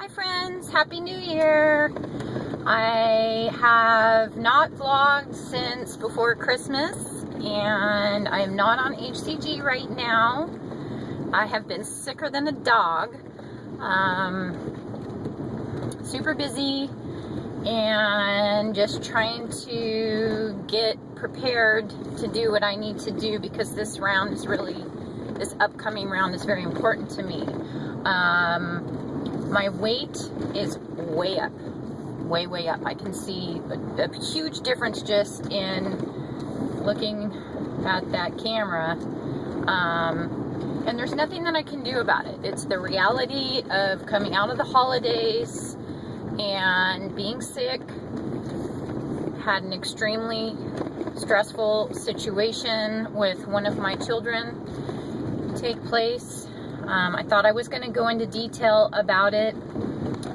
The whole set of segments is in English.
Hi friends, Happy New Year! I have not vlogged since before Christmas and I am not on HCG right now. I have been sicker than a dog. Super busy and just trying to get prepared to do what I need to do because this upcoming round is very important to me. My weight is way up, way up. I can see a huge difference just in looking at that camera. And there's nothing that I can do about it. It's the reality of coming out of the holidays and being sick. Had an extremely stressful situation with one of my children take place. I thought I was going to go into detail about it,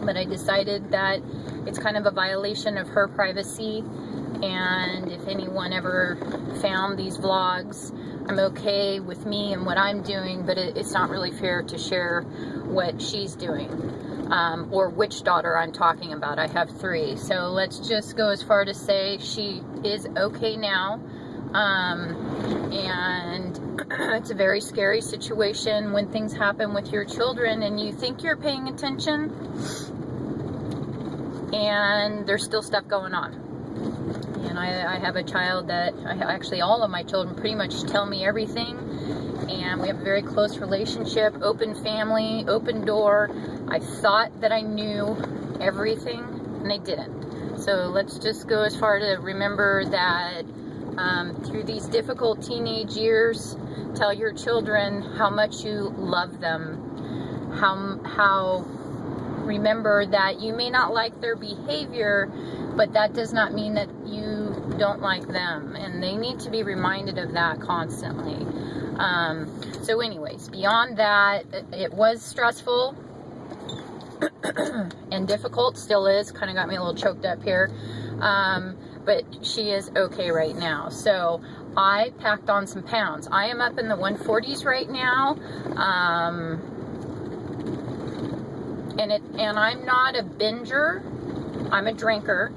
but I decided that it's kind of a violation of her privacy, and if anyone ever found these vlogs, I'm okay with me and what I'm doing, but it's not really fair to share what she's doing, or which daughter I'm talking about. I have 3, so let's just go as far to say she is okay now. And it's a very scary situation when things happen with your children and you think you're paying attention and there's still stuff going on. And I have a child that, actually all of my children pretty much tell me everything, and we have a very close relationship, open family, open door. I thought that I knew everything and I didn't. So let's just go as far to remember that through these difficult teenage years, tell your children how much you love them. Remember that you may not like their behavior, but that does not mean that you don't like them, and they need to be reminded of that constantly. So anyways, beyond that, it was stressful and difficult, still is. Kind of got me a little choked up here. But she is okay right now. So I packed on some pounds. I am up in the 140s right now. And I'm not a binger. I'm a drinker.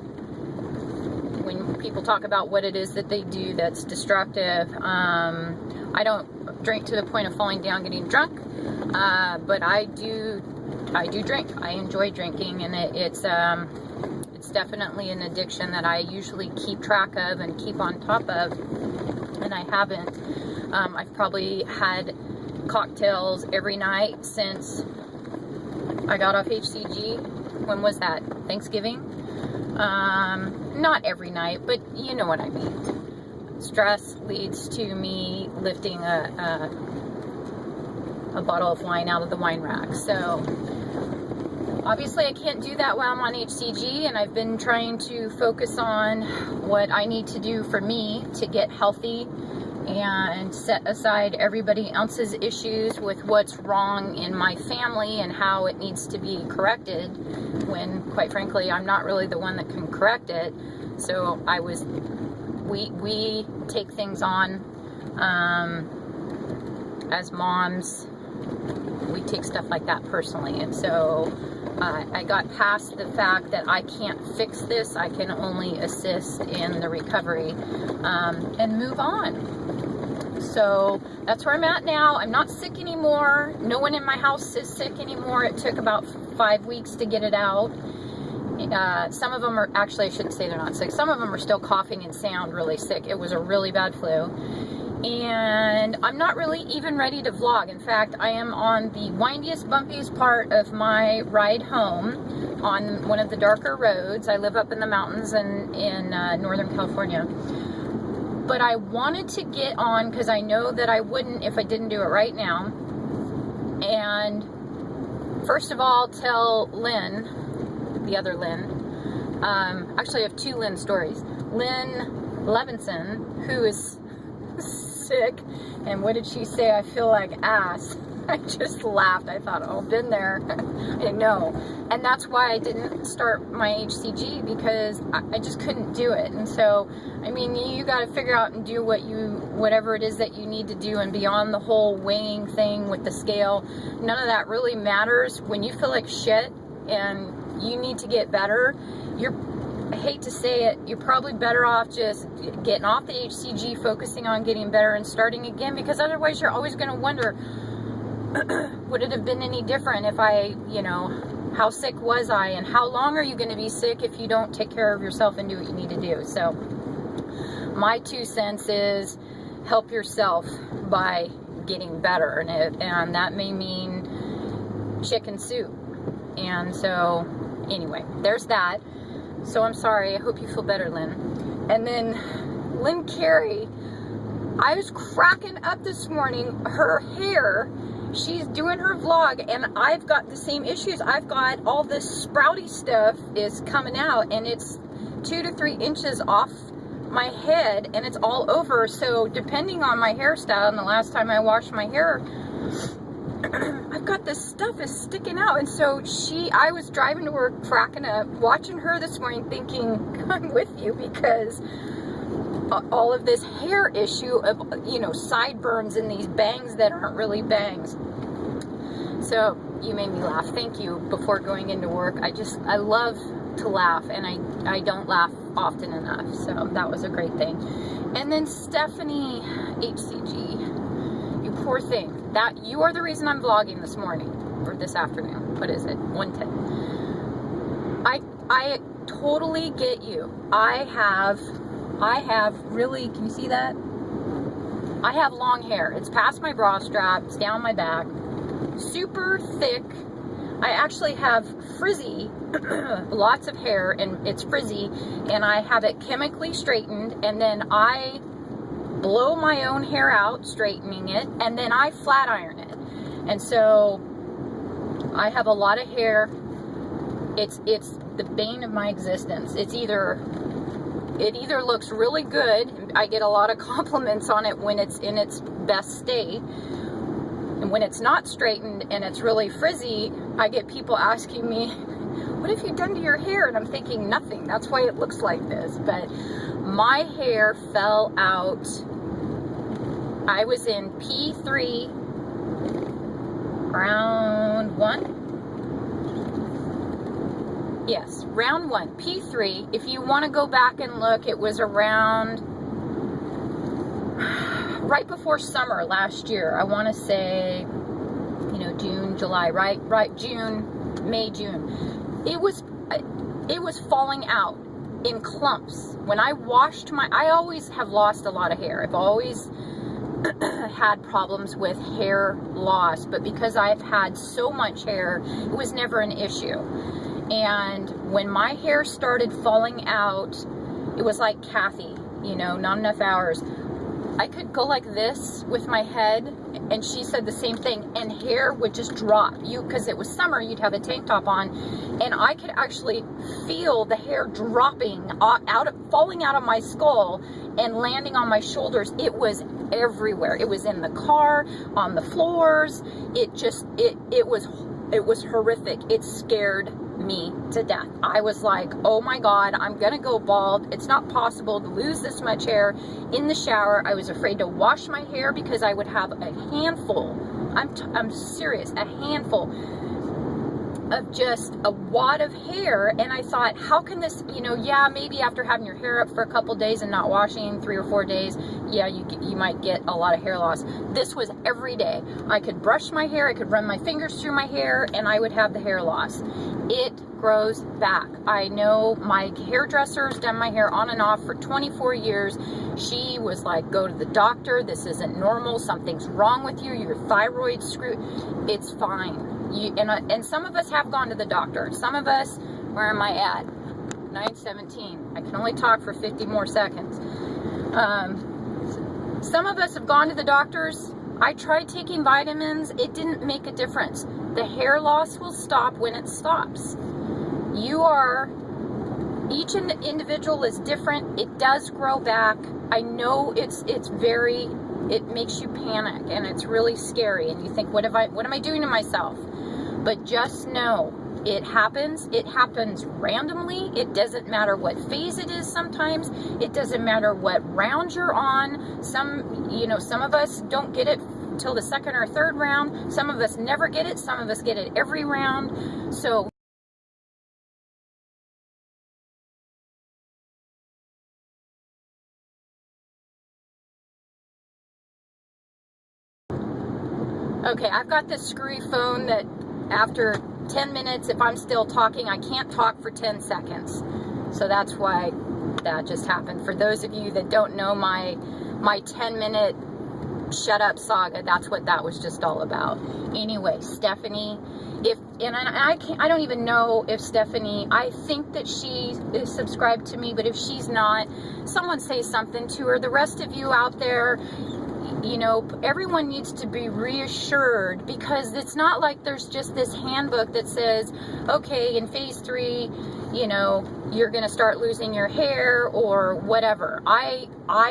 When people talk about what it is that they do that's destructive, I don't drink to the point of falling down, getting drunk. But I do drink. I enjoy drinking, and it's definitely an addiction that I usually keep track of and keep on top of, and I haven't. I've probably had cocktails every night since I got off HCG. When was that? Thanksgiving? Not every night, but you know what I mean. Stress leads to me lifting a bottle of wine out of the wine rack. So obviously I can't do that while I'm on HCG, and I've been trying to focus on what I need to do for me to get healthy and set aside everybody else's issues with what's wrong in my family and how it needs to be corrected, when quite frankly I'm not really the one that can correct it. So we take things on as moms. We take stuff like that personally, and so I got past the fact that I can't fix this. I can only assist in the recovery and move on. So that's where I'm at now. I'm not sick anymore. No one in my house is sick anymore. It took about 5 weeks to get it out. Some of them are, actually I shouldn't say they're not sick. Some of them are still coughing and sound really sick. It was a really bad flu. And I'm not really even ready to vlog. In fact, I am on the windiest, bumpiest part of my ride home on one of the darker roads. I live up in the mountains in Northern California. But I wanted to get on because I know that I wouldn't if I didn't do it right now. And first of all, tell Lynn, the other Lynn, actually I have 2 Lynn stories. Lynn Levinson, who is sick, and what did she say? I feel like ass. I just laughed. I thought, oh, been there. I know. And that's why I didn't start my HCG, because I just couldn't do it. And so, I mean, you got to figure out and do whatever it is that you need to do, and beyond the whole weighing thing with the scale, none of that really matters. When you feel like shit and you need to get better, I hate to say it, you're probably better off just getting off the HCG, focusing on getting better and starting again, because otherwise you're always going to wonder, would it have been any different if I, you know, how sick was I, and how long are you going to be sick if you don't take care of yourself and do what you need to do? So my 2 cents is help yourself by getting better, and that may mean chicken soup. And so anyway, there's that. So I'm sorry. I hope you feel better, Lynn. And then Lynn Carey, I was cracking up this morning. Her hair, she's doing her vlog, and I've got the same issues. I've got all this sprouty stuff is coming out, and it's 2 to 3 inches off my head, and it's all over. So depending on my hairstyle, and the last time I washed my hair, I've got this stuff is sticking out. And so I was driving to work cracking up, watching her this morning, thinking, I'm with you, because all of this hair issue of, you know, sideburns and these bangs that aren't really bangs. So you made me laugh. Thank you. Before going into work, I love to laugh, and I don't laugh often enough. So that was a great thing. And then Stephanie HCG, you poor thing. That you are the reason I'm vlogging this morning, or this afternoon. What is it? 1:10. I totally get you. I have really, can you see that? I have long hair. It's past my bra strap, it's down my back, super thick. I actually have frizzy, lots of hair, and it's frizzy, and I have it chemically straightened, and then I blow my own hair out, straightening it, and then I flat iron it. And so I have a lot of hair. It's the bane of my existence. It either looks really good. I get a lot of compliments on it when it's in its best state. And when it's not straightened and it's really frizzy, I get people asking me, what have you done to your hair? And I'm thinking, nothing. That's why it looks like this. But my hair fell out. I was in P3, round 1. Yes, round 1, P3. If you want to go back and look, it was around right before summer last year. I want to say, you know, June, July, right, June, May, June. It was falling out in clumps. When I washed I always have lost a lot of hair. I've always had problems with hair loss, but because I've had so much hair, it was never an issue. And when my hair started falling out, it was like Kathy, you know, not enough hours. I could go like this with my head, and she said the same thing, and hair would just drop. Because it was summer, you'd have a tank top on, and I could actually feel the hair dropping falling out of my skull and landing on my shoulders. It was everywhere. It was in the car, on the floors. It was horrific. It scared me to death. I was like, oh my God, I'm gonna go bald. It's not possible to lose this much hair in the shower. I was afraid to wash my hair because I would have a handful, I'm serious, a handful of just a wad of hair. And I thought, how can this, you know, yeah, maybe after having your hair up for a couple days and not washing 3 or 4 days, yeah, you might get a lot of hair loss. This was every day. I could brush my hair, I could run my fingers through my hair, and I would have the hair loss. It grows back. I know my hairdresser's done my hair on and off for 24 years. She was like, go to the doctor. This isn't normal. Something's wrong with you. Your thyroid's screwed. It's fine. And some of us have gone to the doctor. Some of us, where am I at? 9:17. I can only talk for 50 more seconds. Some of us have gone to the doctors. I tried taking vitamins. It didn't make a difference. The hair loss will stop when it stops. Each individual is different. It does grow back. I know it makes you panic, and it's really scary, and you think, what am I doing to myself? But just know, it happens randomly. It doesn't matter what phase it is sometimes. It doesn't matter what round you're on. Some of us don't get it till the 2nd or 3rd round. Some of us never get it. Some of us get it every round. So Okay, I've got this screwy phone that after 10 minutes, if I'm still talking, I can't talk for 10 seconds. So that's why that just happened. For those of you that don't know my 10-minute shut up saga, that's what that was just all about. Anyway, Stephanie, I don't even know if Stephanie, I think that she is subscribed to me, but if she's not, someone say something to her. The rest of you out there, you know, everyone needs to be reassured, because it's not like there's just this handbook that says, okay, in phase 3, you know, you're going to start losing your hair or whatever. I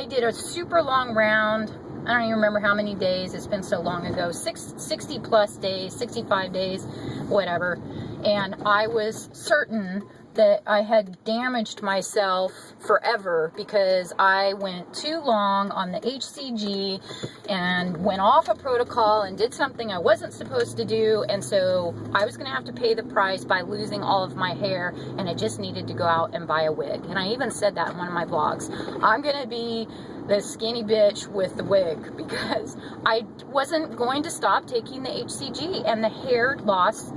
did a super long round. I don't even remember how many days. It's been so long ago. 60 plus days, 65 days, whatever. And I was certain that I had damaged myself forever because I went too long on the HCG and went off a protocol and did something I wasn't supposed to do. And so I was going to have to pay the price by losing all of my hair, and I just needed to go out and buy a wig. And I even said that in one of my vlogs. I'm going to be the skinny bitch with the wig, because I wasn't going to stop taking the HCG, and the hair loss,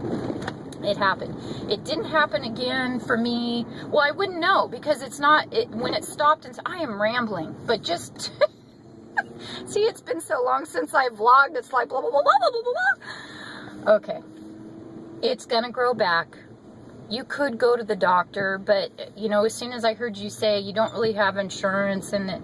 it happened. It didn't happen again for me. Well, I wouldn't know, because it's not, when it stopped, and I am rambling, but just, see, it's been so long since I vlogged, it's like blah, blah, blah, blah, blah, blah, blah. Okay. It's gonna grow back. You could go to the doctor, but, you know, as soon as I heard you say you don't really have insurance, and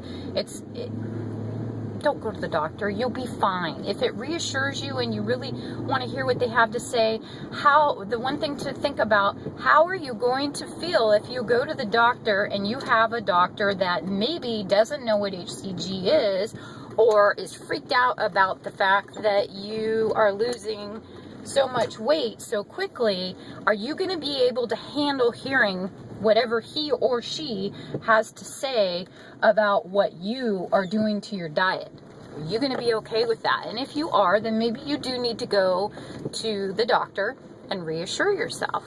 don't go to the doctor. You'll be fine. If it reassures you and you really want to hear what they have to say, the one thing to think about, how are you going to feel if you go to the doctor and you have a doctor that maybe doesn't know what HCG is, or is freaked out about the fact that you are losing so much weight so quickly? Are you going to be able to handle hearing whatever he or she has to say about what you are doing to your diet? Are you going to be okay with that? And if you are, then maybe you do need to go to the doctor and reassure yourself.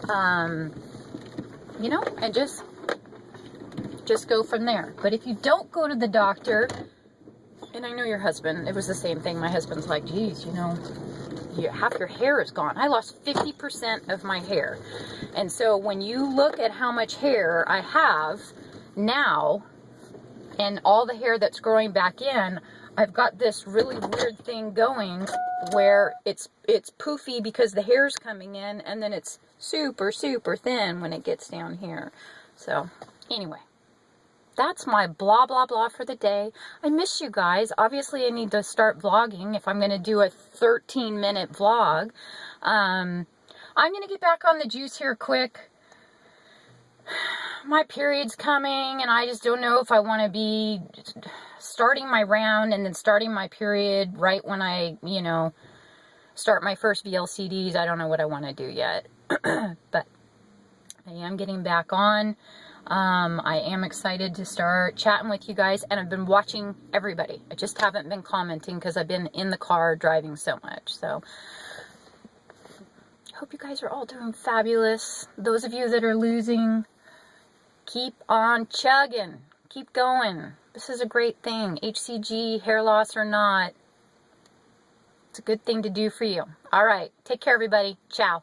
You know, and just go from there. But if you don't go to the doctor, and I know your husband, it was the same thing. My husband's like, geez, you know, half your hair is gone. I lost 50% of my hair. And so when you look at how much hair I have now, and all the hair that's growing back in, I've got this really weird thing going where it's poofy because the hair's coming in, and then it's super, super thin when it gets down here. So anyway, that's my blah, blah, blah for the day. I miss you guys. Obviously, I need to start vlogging if I'm going to do a 13-minute vlog. I'm going to get back on the juice here quick. My period's coming, and I just don't know if I want to be starting my round and then starting my period right when I, you know, start my first VLCDs. I don't know what I want to do yet. But I am getting back on. I am excited to start chatting with you guys, and I've been watching everybody. I just haven't been commenting because I've been in the car driving so much. So hope you guys are all doing fabulous. Those of you that are losing, keep on chugging. Keep going. This is a great thing. HCG, hair loss or not, it's a good thing to do for you. All right. Take care, everybody. Ciao.